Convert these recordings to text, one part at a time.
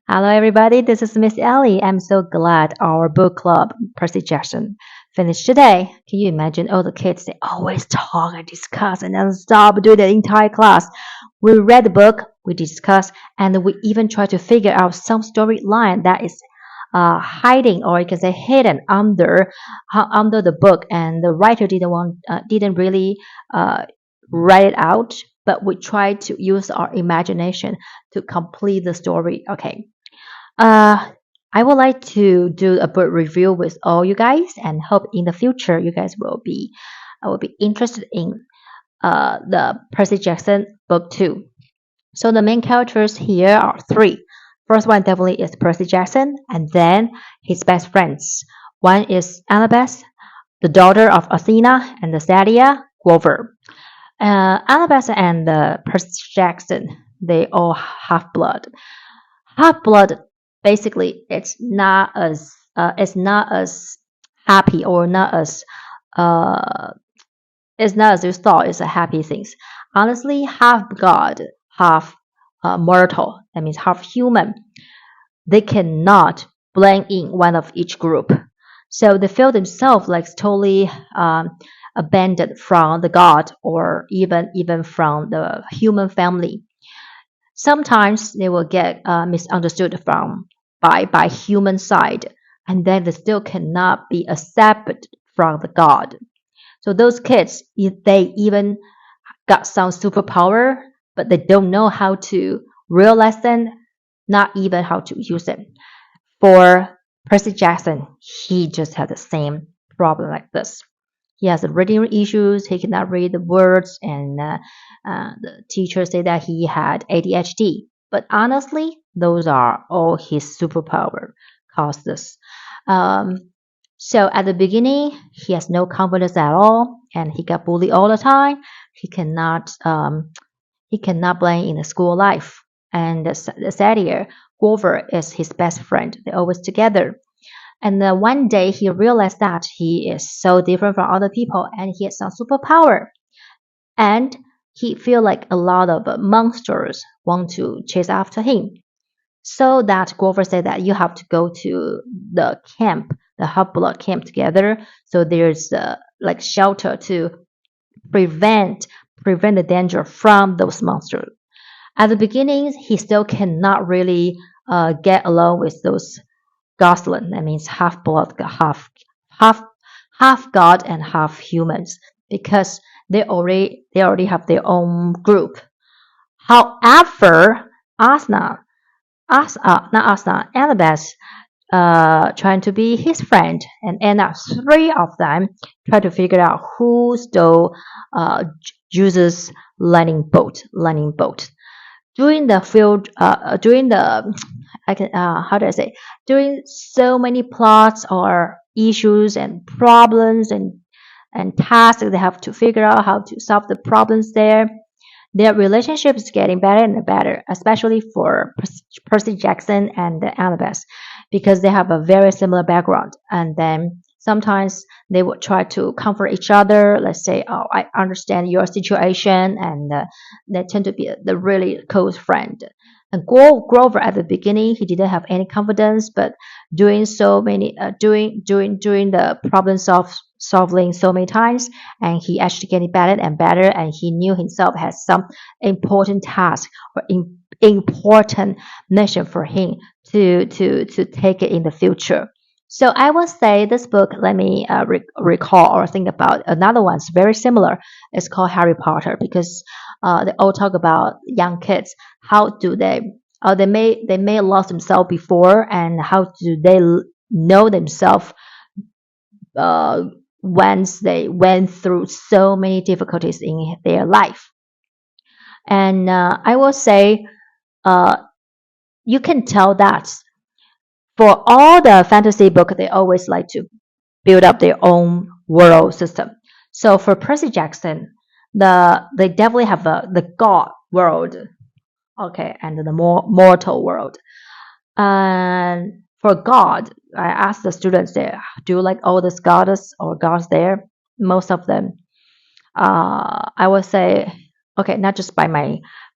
Hello, everybody. This is Miss Ellie. I'm so glad our book club, Percy Jackson, finished today. Can you imagine all the kids? They always talk and discuss and then stop doing the entire class. We read the book, we discuss, and we even try to figure out some storyline that is hiding, or you can say hidden under the book, and the writer didn't really uh, write it out. But we try to use our imagination to complete the story. Okay, uh, I would like to do a book review with all you guys, and hope in the future you guys will be interested in the Percy Jackson book two. So the main characters here are three. First one definitely is Percy Jackson, and then his best friends. One is Annabeth, the daughter of Athena, and the Sadia Grover. Annabeth and Percy Jackson, they all half blood. Half blood, basically, it's not as happy, or not as uh it's not as you thought it's a happy things. Honestly, half god, half mortal, that means half human, they cannot blend in one of each group. So they feel themselves like totally abandoned from the god, or even from the human family. Sometimes they will get misunderstood by human side, and then they still cannot be accepted from the god. So those kids, if they even got some superpower, but they don't know how to realize them, not even how to use them. For Percy Jackson, he just had the same problem like this. He has reading issues. He cannot read the words, and the teacher said that he had ADHD. But honestly, those are all his superpower caused this. Um, so at the beginning, he has no confidence at all, and he got bullied all the time. He cannot blend in the school life. And the satyr Grover is his best friend. They're always together. And then one day he realized that he is so different from other people, and he has some superpower. And he feel like a lot of monsters want to chase after him. So that Grover said that you have to go to the camp, the Half-Blood camp together. So there's like shelter to prevent prevent the danger from those monsters. At the beginning, he still cannot really get along with those goslin. That means half blood, half half god and half humans, because they already have their own group. However, Asna, not Asna, Annabeth, trying to be his friend, and end up three of them try to figure out who stole Jesus' lightning bolt. During the field, during the I can how do I say, during so many plots or issues and problems and tasks they have to figure out how to solve the problems there. Their relationship is getting better and better, especially for Percy Jackson and Annabeth, because they have a very similar background. And then sometimes they would try to comfort each other. Let's say, "Oh, I understand your situation," and they tend to be the really close friend. And Grover at the beginning, he didn't have any confidence, but doing so many, doing the problem solving so many times, and he actually getting better and better, and he knew himself has some important task or important mission for him to take it in the future. So I will say this book, let me recall or think about another one. It's very similar. It's called Harry Potter, because they all talk about young kids. How do they? They may lost themselves before, and how do they know themselves uh, once they went through so many difficulties in their life. And I will say, uh, you can tell that for all the fantasy book, they always like to build up their own world system. So for Percy Jackson, they definitely have the god world, okay, and the more mortal world. And for God, I asked the students there, do you like all the goddess or gods there? Most of them, I would say, okay, not just by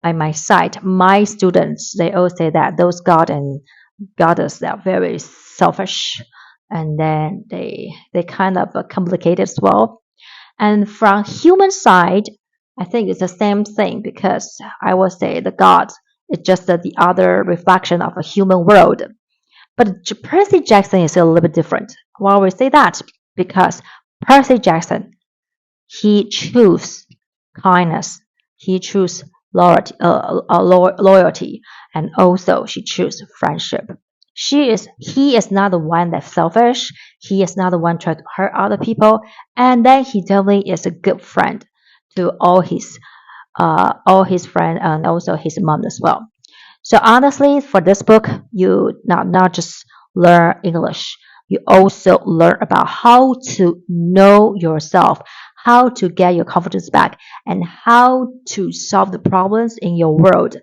by my side, my students, they all say that those god and goddess, they are very selfish, and then they kind of complicated as well. And from human side, I think it's the same thing because I would say the god is just the other reflection of a human world. But Percy Jackson is a little bit different. Why we say that? Because Percy Jackson, he chose kindness, he chose loyalty, and also she chose friendship. He is not the one that's selfish. He is not the one trying to hurt other people, and then he definitely is a good friend to all his friends and also his mom as well. So honestly, for this book, you not just learn English, you also learn about how to know yourself, how to get your confidence back, and how to solve the problems in your world,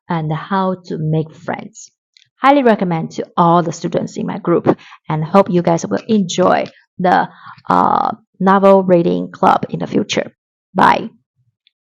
and how to make friends. Highly recommend to all the students in my group, and hope you guys will enjoy the novel reading club in the future. Bye.